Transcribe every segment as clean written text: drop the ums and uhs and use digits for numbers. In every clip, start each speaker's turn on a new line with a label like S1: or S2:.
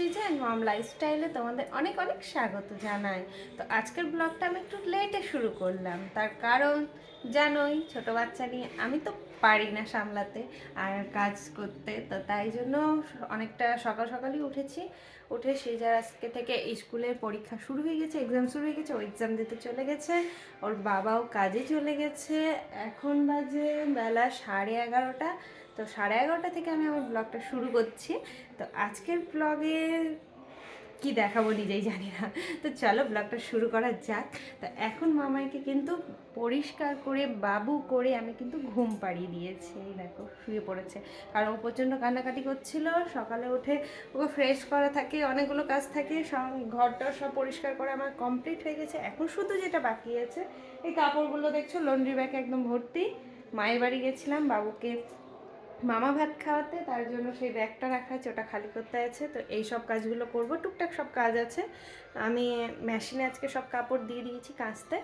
S1: Srija and মম লাইফস্টাইলে তোমাদের অনেক অনেক স্বাগত জানাই। তো আজকের ব্লগটা আমি একটু লেটে শুরু করলাম, তার কারণ জানোই ছোট বাচ্চা নিয়ে আমি তো পারি না সামলাতে আর কাজ করতে, তো তাই জন্য অনেকটা সকাল সকালই উঠেছি। উঠে সৃজার আজকে থেকে স্কুলের পরীক্ষা শুরু হয়ে গেছে, এক্সাম শুরু হয়ে গেছে, ও এক্সাম দিতে চলে গেছে, ওর বাবাও কাজে চলে গেছে। এখন বাজে বেলা 11:30। তো 11:30 থেকে আমি আমার ব্লগটা শুরু করছি। তো আজকের ব্লগে কি দেখাবো নিজেই জানি না, তো চলো ব্লগটা শুরু করা যাক। তো এখন মামাইকে কিন্তু পরিষ্কার করে বাবু করে আমি কিন্তু ঘুম পাড়িয়ে দিয়েছি। এই দেখো শুয়ে পড়েছে, কারণ ও প্রচণ্ড কান্নাকাটি করছিল। সকালে উঠে ওকে ফ্রেশ করা থাকে, অনেকগুলো কাজ থাকে, সব ঘরটা সব পরিষ্কার করে আমার কমপ্লিট হয়ে গেছে। এখন শুধু যেটা বাকি আছে এই কাপড়গুলো দেখছো লন্ড্রি ব্যাগে একদম ভর্তি। মায়ের বাড়ি গেছিলাম বাবুকে মামা ভাত খাওয়াতে, তার জন্য সেই ব্যাগটা রাখা আছে, ওটা খালি করতে আছে। তো এই সব কাজগুলো করব, টুকটাক সব কাজ আছে। আমি মেশিনে আজকে সব কাপড় দিয়ে দিয়েছি কাচতে,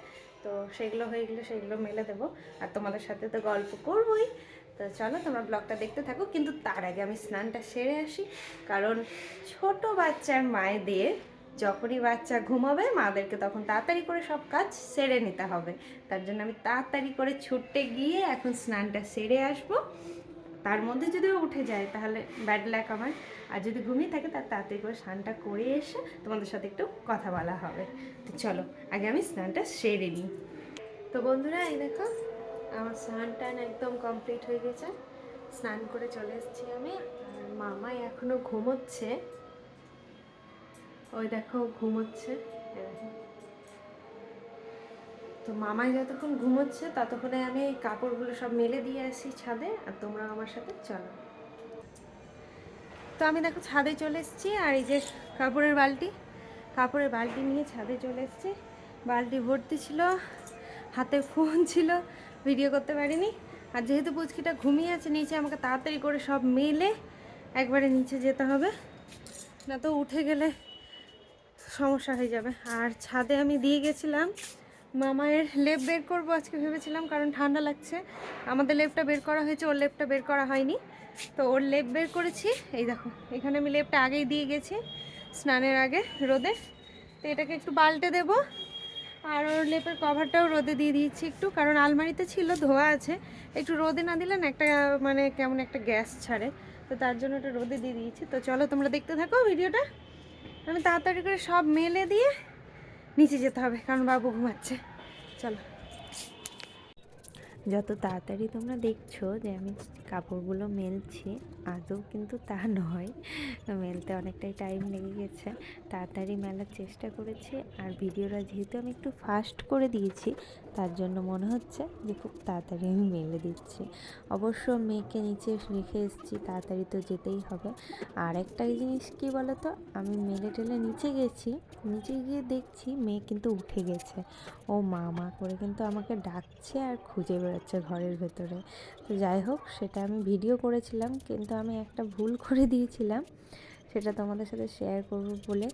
S1: তো সেগুলো হয়ে গেলে সেগুলো মেলে দেবো। আর তোমাদের সাথে তো গল্প করবোই। তো চলো তোমরা ব্লগটা দেখতে থাকো, কিন্তু তার আগে আমি স্নানটা সেরে আসি, কারণ ছোট বাচ্চার মায়েদের যখনই বাচ্চা ঘুমাবে মাদেরকে তখন তাড়াতাড়ি করে সব কাজ সেরে নিতে হবে। তার জন্য আমি তাড়াতাড়ি করে ছুটতে গিয়ে এখন স্নানটা সেরে আসবো। তার মধ্যে যদি উঠে যায় তাহলে ব্যাড লাক আমার, আর যদি ঘুমিয়ে থাকে তার তাড়াতাড়ি করে স্নানটা করে এসে তোমাদের সাথে একটু কথা বলা হবে। তো চলো আগে আমি স্নানটা সেরে নিই। তো বন্ধুরা এই দেখো আমার স্নান টান একদম কমপ্লিট হয়ে গেছে, স্নান করে চলে এসেছি আমি। আর মামা এখনো ঘুমোচ্ছে, ওই দেখো ঘুমোচ্ছে। তো মামাই যতক্ষণ ঘুমোচ্ছে ততক্ষণে আমি এই কাপড়গুলো সব মেলে দিয়ে আসি ছাদে, আর তোমরা আমার সাথে চলো। তো আমি দেখো ছাদে চলে এসেছি, আর এই যে কাপড়ের বালতি নিয়ে ছাদে চলে এসেছি। বালতি ভর্তি ছিল, হাতে ফোন ছিল, ভিডিও করতে পারিনি। আর যেহেতু পুচকিটা ঘুমিয়ে আছে নিচে, আমাকে তাড়াতাড়ি করে সব মেলে একবারে নিচে যেতে হবে, না তো উঠে গেলে সমস্যা হয়ে যাবে। আর ছাদে আমি দিয়ে গেছিলাম মামায়ের লেপ বের করবো আজকে ভেবেছিলাম, কারণ ঠান্ডা লাগছে। আমাদের লেপটা বের করা হয়েছে, ওর লেপটা বের করা হয়নি। তো ওর লেপ বের করেছি, এই দেখো এখানে আমি লেপটা আগেই দিয়ে গেছি স্নানের আগে রোদে। তো এটাকে একটু পাল্টে দেবো। আর ওর লেপের কভারটাও রোদে দিয়ে দিয়েছি একটু, কারণ আলমারিতে ছিল ধোয়া আছে, একটু রোদে না দিলে না একটা মানে কেমন একটা গ্যাস ছাড়ে, তো তার জন্য ওটা রোদে দিয়ে দিয়েছি। তো চলো তোমরা দেখতে থাকো ভিডিওটা। আমি তাড়াতাড়ি করে সব মেলে দিয়ে নিচে যেতে হবে, কারণ বাবু ঘুমাচ্ছে। চলো। যত তাড়াতাড়ি তোমরা দেখছো যে আমি কাপড়গুলো মেলছি, আদৌ কিন্তু তা নয়, মেলতে অনেকটাই টাইম লেগে গেছে। তাড়াতাড়ি মেলার চেষ্টা করেছি, আর ভিডিওটা যেহেতু আমি একটু ফাস্ট করে দিয়েছি তার জন্য মনে হচ্ছে যে খুব তাড়াতাড়ি আমি মেলে দিচ্ছি। অবশ্য মেয়েকে নিচে রেখে এসেছি, তাড়াতাড়ি তো যেতেই হবে। আর একটা জিনিস কী বলো তো, আমি মেলে টেলে নিচে গেছি, নিচে গিয়ে দেখছি মেয়ে কিন্তু উঠে গেছে। ও মা মা করে কিন্তু আমাকে ডাকছে আর খুঁজে বেড়াচ্ছে ঘরের ভেতরে। তো যাই হোক, সেটা আমি ভিডিও করেছিলাম, কিন্তু আমি একটা ভুল করে দিয়েছিলাম, সেটা তোমাদের সাথে শেয়ার করব বলে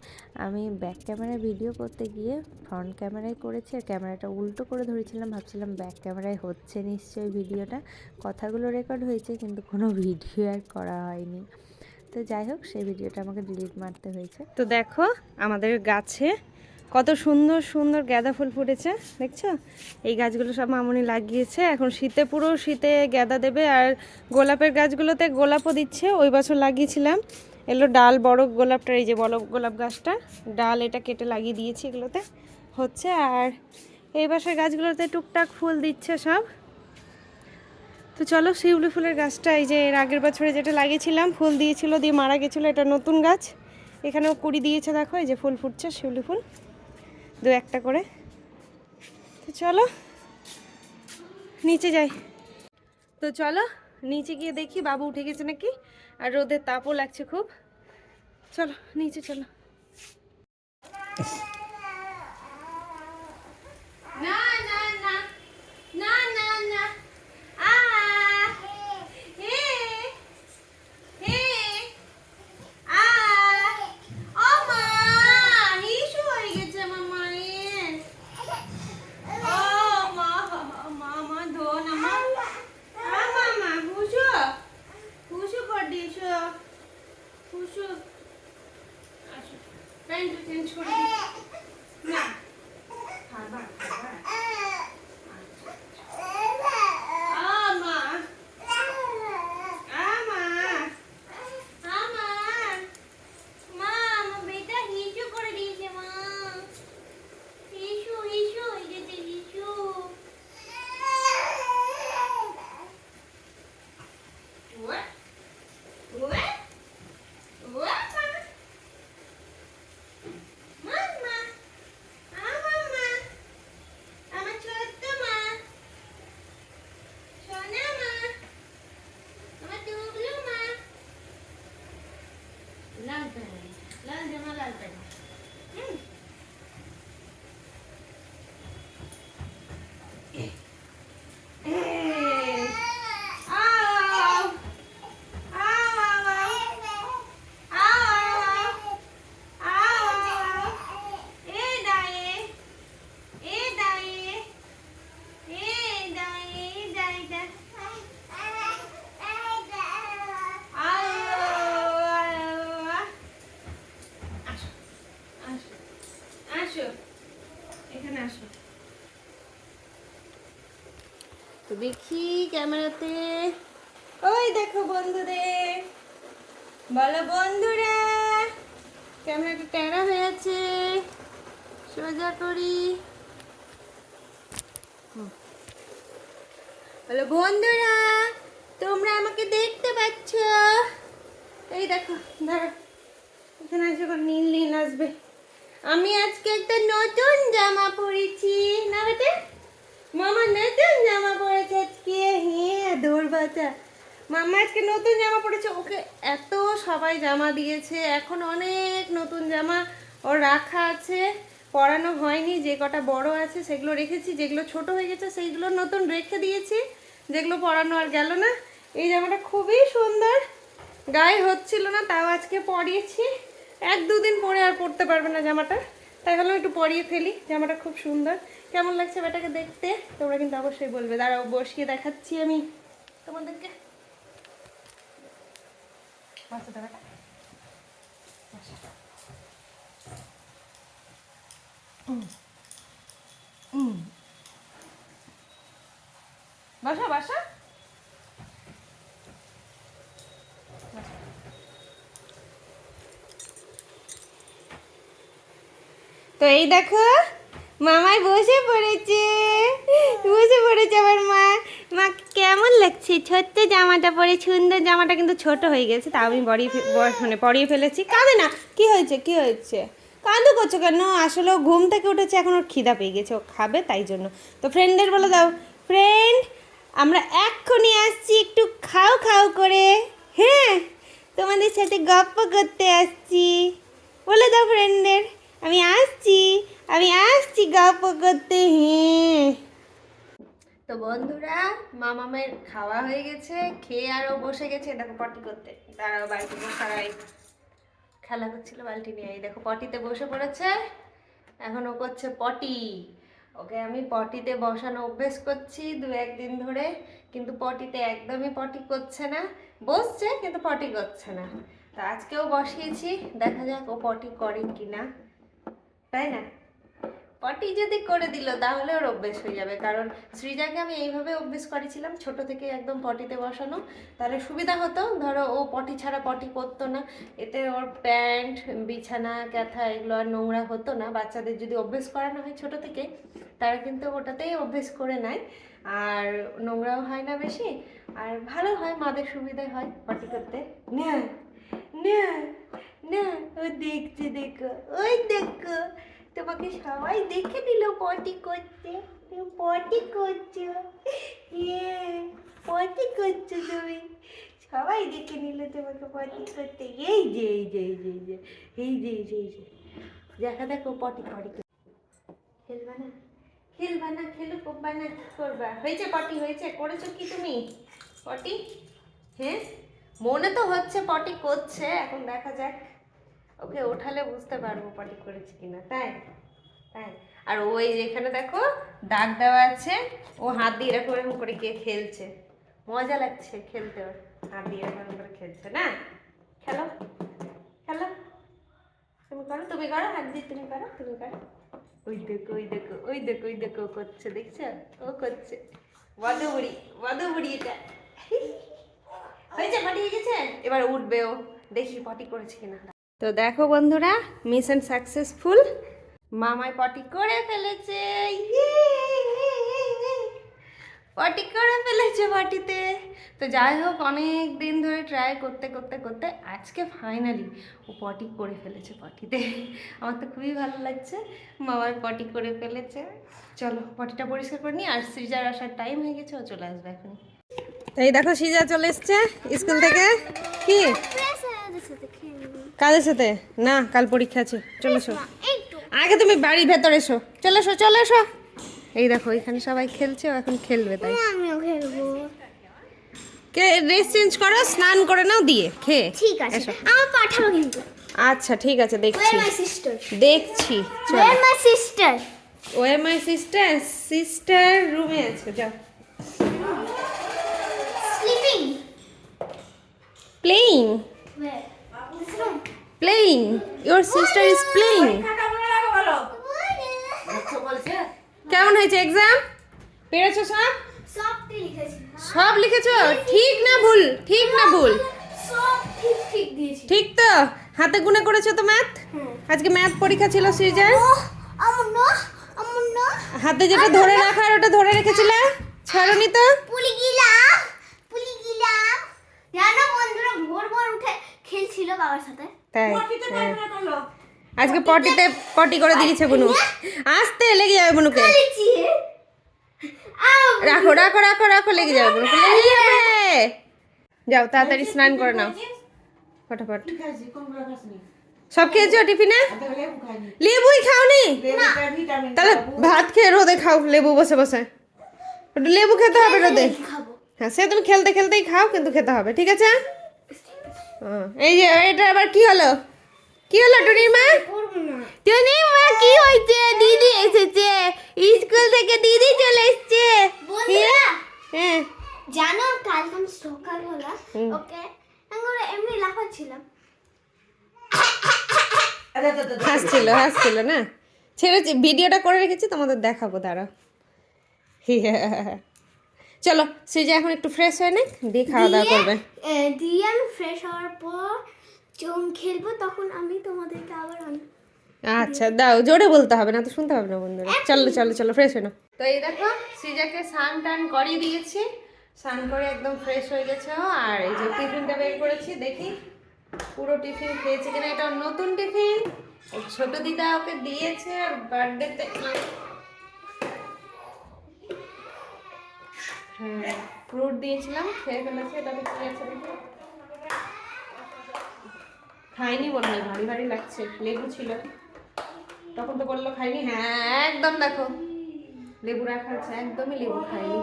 S1: আমি ব্যাক ক্যামেরায় ভিডিও করতে গিয়ে ফ্রন্ট ক্যামেরায় করেছি, আর ক্যামেরাটা উল্টো করে ধরেছিলাম। ভাবছিলাম ব্যাক ক্যামেরায় হচ্ছে নিশ্চয়ই ভিডিওটা, কথাগুলো রেকর্ড হয়েছে কিন্তু কোনো ভিডিও আর করা হয়নি। তো যাই হোক, সেই ভিডিওটা আমাকে ডিলিট মারতে হয়েছে। তো দেখো আমাদের গাছে কত সুন্দর সুন্দর গাঁদা ফুল ফুটেছে, দেখছো? এই গাছগুলো সব মামুনি লাগিয়েছে, এখন পুরো শীতে গাঁদা দেবে। আর গোলাপের গাছগুলোতে গোলাপও দিচ্ছে, ওই বছর লাগিয়েছিলাম এগুলো ডাল, বড় গোলাপটার এই যে বড় গোলাপ গাছটা ডাল, এটা কেটে লাগিয়ে দিয়েছি, এগুলোতে হচ্ছে। আর এই বছর গাছগুলোতে টুকটাক ফুল দিচ্ছে সব। তো চলো, শিউলি ফুলের গাছটা এই যে এর আগের বছরে যেটা লাগিয়েছিলাম ফুল দিয়েছিল দিয়ে মারা গেছিলো, এটা নতুন গাছ, এখানেও কুড়ি দিয়েছে, দেখো এই যে ফুল ফুটছে শিউলি ফুল দু একটা করে। তো চলো নিচে যাই। তো চলো নিচে গিয়ে দেখি বাবু উঠে গেছে নাকি, আর রোদের তাপও লাগছে খুব। চলো নিচে চলো। না না না না না না আ হে হে আ ও মা হিসু হয়ে গেছে আমার মায়ের। ও মা মা মা ধো না মা, মা হুসু হুসু করে দিয়েছো হুসু। প্যান্টটা চেঞ্জ করে দিই। না খাবার খাবার আমা আমা আমা মা আমার বেটা হিসু করে দিয়েছে মা হিসু হিসু যেতে হিসু what what what mama mama আমার ছোট্ট মা সোনা মা আমার টুকলু মা লাল প্যান্ট লাল জামা লাল প্যান্ট আসো এখানে আসো তো দেখি ক্যামেরাতে ওই দেখো বন্ধুদের বলো বন্ধুরা ক্যামেরাটা টেরা হয়ে আছে সোজা করি বলো বন্ধুরা তোমরা আমাকে দেখতে পাচ্ছ এই দেখো দাঁড়া এখানে যখন নীল নীল আসবে আমি আজকে একটা নতুন জামা পরেছি না বেটা মামা নতুন জামা পরেছে আজকে হ্যাঁ দৌড়বাতা মামা আজকে নতুন জামা পরেছে ওকে এত সবাই জামা দিয়েছে এখন অনেক নতুন জামা ওর রাখা আছে পরানো হয়নি যে কটা বড় আছে সেগুলো রেখেছি যেগুলো ছোট হয়ে গেছে সেইগুলো নতুন রেখে দিয়েছি যেগুলো পরানো আর গেল না এই জামাটা খুবই সুন্দর গায়ে হচ্ছিল না তাও আজকে পরিয়েছি এক দুদিন পরে আর পরতে পারবে না জামাটা তাই ভাবলাম একটু পরিয়ে ফেলি জামাটা খুব সুন্দর কেমন লাগছে বেটাকে দেখতে তোমরা কিন্তু অবশ্যই বলবে দাঁড়াও বসিয়ে দেখাচ্ছি আমি তোমাদেরকে বাসা বাসা তো এই দেখো মামাই বসে পড়েছে আমার মা মা কেমন লাগছে ছোট্ট জামাটা পরে সুন্দর জামাটা কিন্তু ছোট হয়ে গেছে তাও আমি পরিয়ে ফেলেছি কাঁদে না কি হয়েছে কাঁদু করছো কেন আসলে ও ঘুম থেকে উঠেছে এখন ওর খিদা পেয়ে গেছে ও খাবে তাই জন্য তো ফ্রেন্ডদের বলে দাও ফ্রেন্ড আমরা এক্ষুনি আসছি একটু খাও খাও করে হ্যাঁ তোমাদের সাথে গল্প করতে আসছি বলে দাও ফ্রেন্ডদের আমি আসছি গল্প করতে হ্যাঁ তো বন্ধুরা মামামের খাওয়া হয়ে গেছে খেয়ে আরও বসে গেছে দেখো পটি করতে দাঁড়াও বালতি সারাই খেলা করছিল বালতি নিয়ে এই দেখো পটিতে বসে পড়েছে এখন ও করছে পটি ওকে আমি পটিতে বসানো অভ্যেস করছি দু একদিন ধরে কিন্তু পটিতে একদমই পটি করছে না বসছে কিন্তু পটি করছে না তো আজকেও বসিয়েছি দেখা যাক ও পটি করে কিনা তাই না পটি যদি করে দিল তাহলে ওর অভ্যেস হয়ে যাবে কারণ সৃজাকে আমি এইভাবে অভ্যেস করেছিলাম ছোট থেকে একদম পটিতে বসানো তাহলে সুবিধা হতো ধরো ও পটি ছাড়া পটি করতো না এতে ওর প্যান্ট বিছানা ক্যাথা এগুলো আর নোংরা হতো না বাচ্চাদের যদি অভ্যেস করানো হয় ছোট থেকে তারা কিন্তু ওটাতেই অভ্যেস করে নেয় আর নোংরাও হয় না বেশি আর ভালো হয় মাদের সুবিধা হয় পটি করতে না না না ও দেখছে দেখো ওই দেখো তোমাকে সবাই দেখে নিল পটি করতে তুমি পটি করছো পটি করছো তুমি সবাই দেখে নিল তোমাকে পটি করতে এই যে দেখা দেখো পটি পটি খেলবা না খেলুক না কি করবা হয়েছে পটি হয়েছে করেছো কি তুমি পটি হ্যাঁ মনে তো হচ্ছে পটি করছে এখন দেখা যাক ওকে ওঠালে বুঝতে পারবো পটি করেছে কিনা তাই আর ওই এখানে দেখো দাগ দেওয়া আছে ও হাত দিয়ে এরকম করে গিয়ে খেলছে মজা লাগছে খেলতে ওর হাত দিয়ে এরকম করে খেলছে না খেলো তুমি করো, তুমি করো, হাত দিয়ে তুমি করো, তুমি করো। ওই দেখো, ওই দেখো, ওই দেখো, ওই দেখো, ও করছে, দেখছো? ও করছে। বড় বুড়ি এটা। হয়েছে, পটি হয়ে গেছে, এবার উঠবে ও, দেখি পটি করেছে কিনা। তো দেখো বন্ধুরা, মিশন সাকসেসফুল, মামাই পটি করে ফেলেছে। পটি করে ফেলেছে পটিতে। তো যাই হোক, অনেক দিন ধরে ট্রাই করতে করতে করতে আজকে ফাইনালি ও পটি করে ফেলেছে পটিতে। আমার তো খুবই ভালো লাগছে, মামার পটি করে ফেলেছে। চলো পটিটা পরিষ্কার করে নিই, আর সৃজার আসার টাইম হয়ে গেছে, ও চলে আসবে এখন। এই দেখো সৃজা চলে এসছে স্কুল থেকে। কি কাদের সাথে? না, কাল পরীক্ষা আছে। চলে এসো, আগে তুমি বাড়ির ভেতরে এসো। চলে এসো, চলে এসো। এই দেখো এখানে সবাই খেলছে, ও এখন খেলবে, তাই
S2: আমিও খেলবো।
S1: কে ড্রেস চেঞ্জ করো, স্নান করে নাও, দিয়ে খেয়ে।
S2: ঠিক আছে, আমার পাঠাবো কিন্তু।
S1: আচ্ছা ঠিক আছে, দেখছি
S2: Where my sister?
S1: দেখছি।
S2: Where my sister?
S1: Way my sister, sister রুমে আছে, যাও।
S2: Sleeping.
S1: Playing,
S2: Where? This room.
S1: Playing, your sister is playing. কেমন হয়েছে এক্সাম? পেরেছো সব?
S2: সব লিখেছি।
S1: সব লিখেছো? ঠিক না ভুল? ঠিক না ভুল?
S2: সব ঠিক ঠিক দিয়েছি।
S1: ঠিক তো? হাতে গুনে করেছো তো ম্যাথ? আজকে ম্যাথ পরীক্ষা ছিল সৃজার।
S2: আমার না।
S1: হাতে যেটা ধরে রাখার ওটা ধরে রেখেছিলে, ছাড়োনি তো?
S2: পুলি গিলাম। জানো বন্ধুরা, ভোর উঠে খেলছিল বাবার সাথে।
S1: তাই হ্যাঁ। আজকে পটিতে পটি করে দিয়েছে বুনু। আস্তে লেগে যাবে বুনুকে।
S2: খেলেছি।
S1: রাখো রাখো রাখো রাখো, লেগে যাবে বুনুকে, লেগে যাবে। যাও তাড়াতাড়ি স্নান করে নাও ফটাফট। সব খেয়েছো টিফিনে? লেবুই খাওনি? তাহলে ভাত খেয়ে রোদে খাও, লেবু বসে বসে। একটু লেবু খেতে হবে রোদে।
S2: খাবো।
S1: হ্যাঁ, সে তুমি খেলতে খেলতেই খাও, কিন্তু খেতে হবে, ঠিক আছে? এই যে এটা আবার কি হলো? কি হলো টুনির মা? টুনির মা কি হয়েছে? দিদি এসেছে স্কুল থেকে, দিদি চলে এসেছে।
S2: বন্ধুরা,
S1: হ্যাঁ
S2: জানো কালকে আমি সকালবেলা ওকে আমরা এমনি লাফাচ্ছিলাম।
S1: হাসছিল না? ছেড়েছি, ভিডিওটা করে রেখেছি, তোমাদের দেখাবো, দাঁড়াও। চলো সৃজা এখন একটু ফ্রেশ হয়ে নে, দিয়ে খাওয়া দাওয়া করবে।
S2: দিয়ে আমি ফ্রেশ হওয়ার পর যখন খেলবো তখন আমি তোমাদেরকে আবার
S1: আচ্ছা দাও, জোরে বলতে হবে না তো, শুনতে হবে না বন্ধুরা। চলো চলো চলো, ফ্রেশ হয়ে নাও। তো এই দেখো সৃজাকে স্নান টান করিয়ে দিয়েছি, স্নান করে একদম ফ্রেশ হয়ে গেছে ও। আর এই যে টিফিনটা বের করেছি, দেখি পুরো টিফিন খেয়েছে কিনা। এটা ওর নতুন টিফিন, ছোট দিদা ওকে দিয়েছে বার্থডেতে। হ্যাঁ, ফ্রুট দিয়েছিলাম, খেয়ে ফেলেছে। এটাতে কি আছে দেখি, খাইনি মনে হয়, ভারী ভারী লাগছে। লেবু ছিল, তখন তো বললো খাইনি। হ্যাঁ একদম, দেখো লেবু রাখা আছে, একদমই লেবু খাইনি।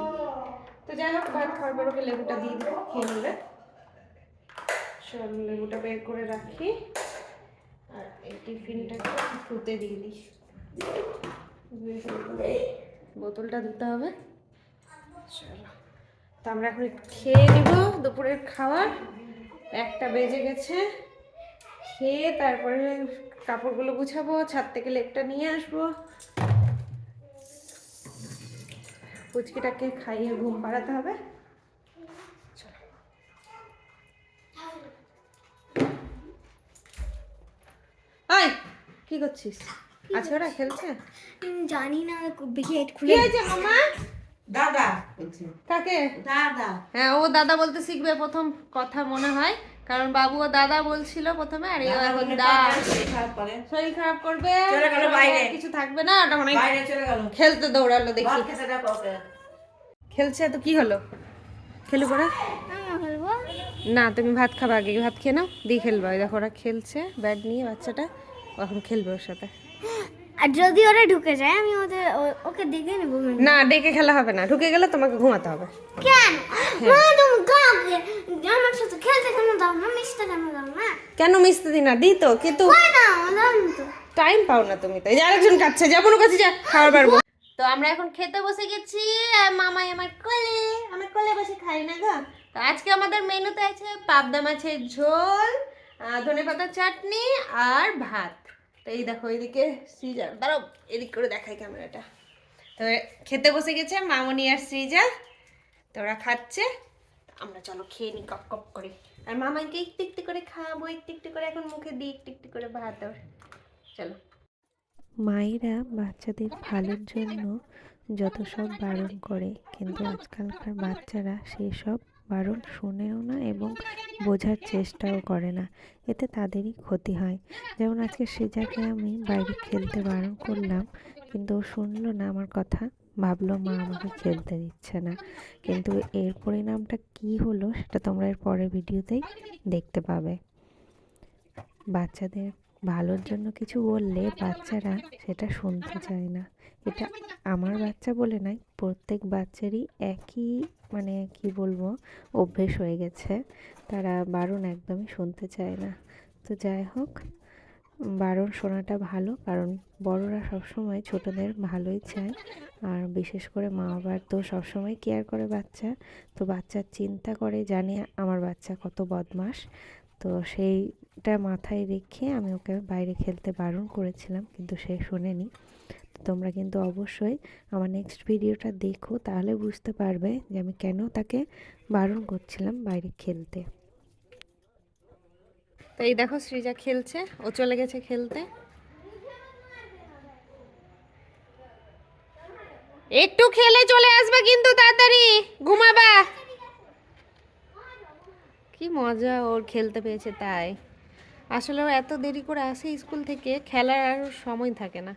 S1: তো যাই হোক, ভাত খাওয়ার পর ওকে লেবুটা দিয়ে দেবো, খেয়ে নেবে। চল লেবুটা বের করে রাখি, আর এই টিফিনটাকে ধুতে দিয়ে দিই। বোতলটা ধুতে হবে। চলো, তো আমরা এখন একটু খেয়ে নিব দুপুরের খাবার। 1টা বেজে গেছে। খেয়ে তারপরে কাপড়গুলো গুছাবো, ছাদ থেকে লেপটা নিয়ে আসবো, পুচকিটাকে খাইয়ে ঘুম পাড়াতে হবে। আয়, কি করছিস? আচ্ছা ওরা খেলছে,
S2: জানি না। গেট
S1: কি
S2: খুলে
S1: হয়েছে মামা?
S3: দাদা
S1: কাকে?
S3: দাদা
S1: হ্যাঁ, ও দাদা বলতে শিখবে প্রথম কথা মনে হয়, কারণ বাবু ও দাদা বলছিল প্রথমে, আর এও এখন দা। শরীর খারাপ করবে,
S3: চলে গেল বাইরে।
S1: কিছু থাকবে না, ওটা মানে
S3: বাইরে চলে গেল,
S1: খেলতে দৌড়ালো দেখি।
S3: ভাত খেতে দাও ওকে।
S1: খেলছে তো কি হলো, খেলু পড়া
S2: খেলবো।
S1: না, তুমি ভাত খাবা, আগে ভাত খেয়ে নাও, দিয়ে খেলবে। ওই দেখো ওরা খেলছে ব্যাট নিয়ে, বাচ্চাটা ও এখন খেলবে ওর সাথে।
S2: আর যদি ওরা ঢুকে যায় আমি ওকে দেখে নেবো।
S1: না, ডেকে খেলা হবে না, ঢুকে গেলে তোমাকে ঘুমাতে হবে।
S2: কেন তুমি গাঁকে আমার সাথে খেলতে কেন দাও না, মিশতে কেন দাও না?
S1: কেন মিশতে দিই না? দিই তো, কিন্তু টাইম পাও না তুমি তো। এই যে আরেকজন কাচ্ছে, যাবো না কাছে, যা খাবার পারবো। তো আমরা এখন খেতে বসে গেছি, আর মামাই আমার কোলে বসে খাই না গো। তো আজকে আমাদের মেনুতে আছে পাবদা মাছের ঝোল, ধনেপাতার চাটনি আর ভাত। তো এই দেখো এদিকে সৃজা, দাঁড়াও এদিক করে দেখাই ক্যামেরাটা। তো খেতে বসে গেছে মামনি আর সৃজা, তো ওরা খাচ্ছে। আমরা চলো খেয়ে নি কপ কপ করে। আর মামাকে একটু একটু করে খাওয়াবো, একটু একটু করে এখন মুখে দিই একটু একটু করে ভাত ওর। চলো। মায়েরা বাচ্চাদের ভালোর জন্য যত সব বারণ করে, কিন্তু আজকালকার বাচ্চারা সেই সব বারণ শোনেও না এবং বোঝার চেষ্টাও করে না, এতে তাদেরই ক্ষতি হয়। যেমন আজকে সৃজাকে আমি বাইরে খেলতে বারণ করলাম, কিন্তু ও শুনলো না আমার কথা, ভাবলো মা আমাকে খেলতে দিচ্ছে না। কিন্তু এর পরিণামটা কি হলো সেটা তোমরা এর পরের ভিডিওতেই দেখতে পাবে। বাচ্চাদের ভালোর জন্য কিছু বললে বাচ্চারা সেটা শুনতে চায় না। এটা আমার বাচ্চা বলে নয়, প্রত্যেক বাচ্চারই একই মানে কি বলবো অভ্যেস হয়ে গেছে, তারা বারণ একদমই শুনতে চায় না। তো যাই হোক, বারণ শোনাটা ভালো, কারণ বড়রা সবসময় ছোটদের ভালোই চায়। আর বিশেষ করে মা বাবার তো সবসময় কেয়ার করে বাচ্চা, তো বাচ্চার চিন্তা করে, জানে আমার বাচ্চা কত বদমাশ। তো সেইটা মাথায় রেখে আমি ওকে বাইরে খেলতে বারণ করেছিলাম, কিন্তু সে শোনেনি। তো তোমরা কিন্তু অবশ্যই আমার নেক্সট ভিডিওটা দেখো, তাহলে বুঝতে পারবে যে আমি কেন তাকে বারণ করছিলাম বাইরে খেলতে। তো এই দেখো সৃজা খেলছে, ও চলে গেছে খেলতে। একটু খেলে চলে আসবে কিন্তু তাড়াতাড়ি, ঘুমাবা। কি মজা ওর খেলতে পেয়েছে তাই। আসলে ও এত দেরি করে আসে স্কুল থেকে, খেলার আর সময় থাকে না,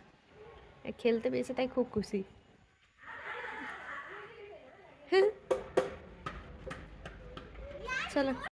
S1: খেলতে পেয়েছে তাই খুব খুশি। চলো।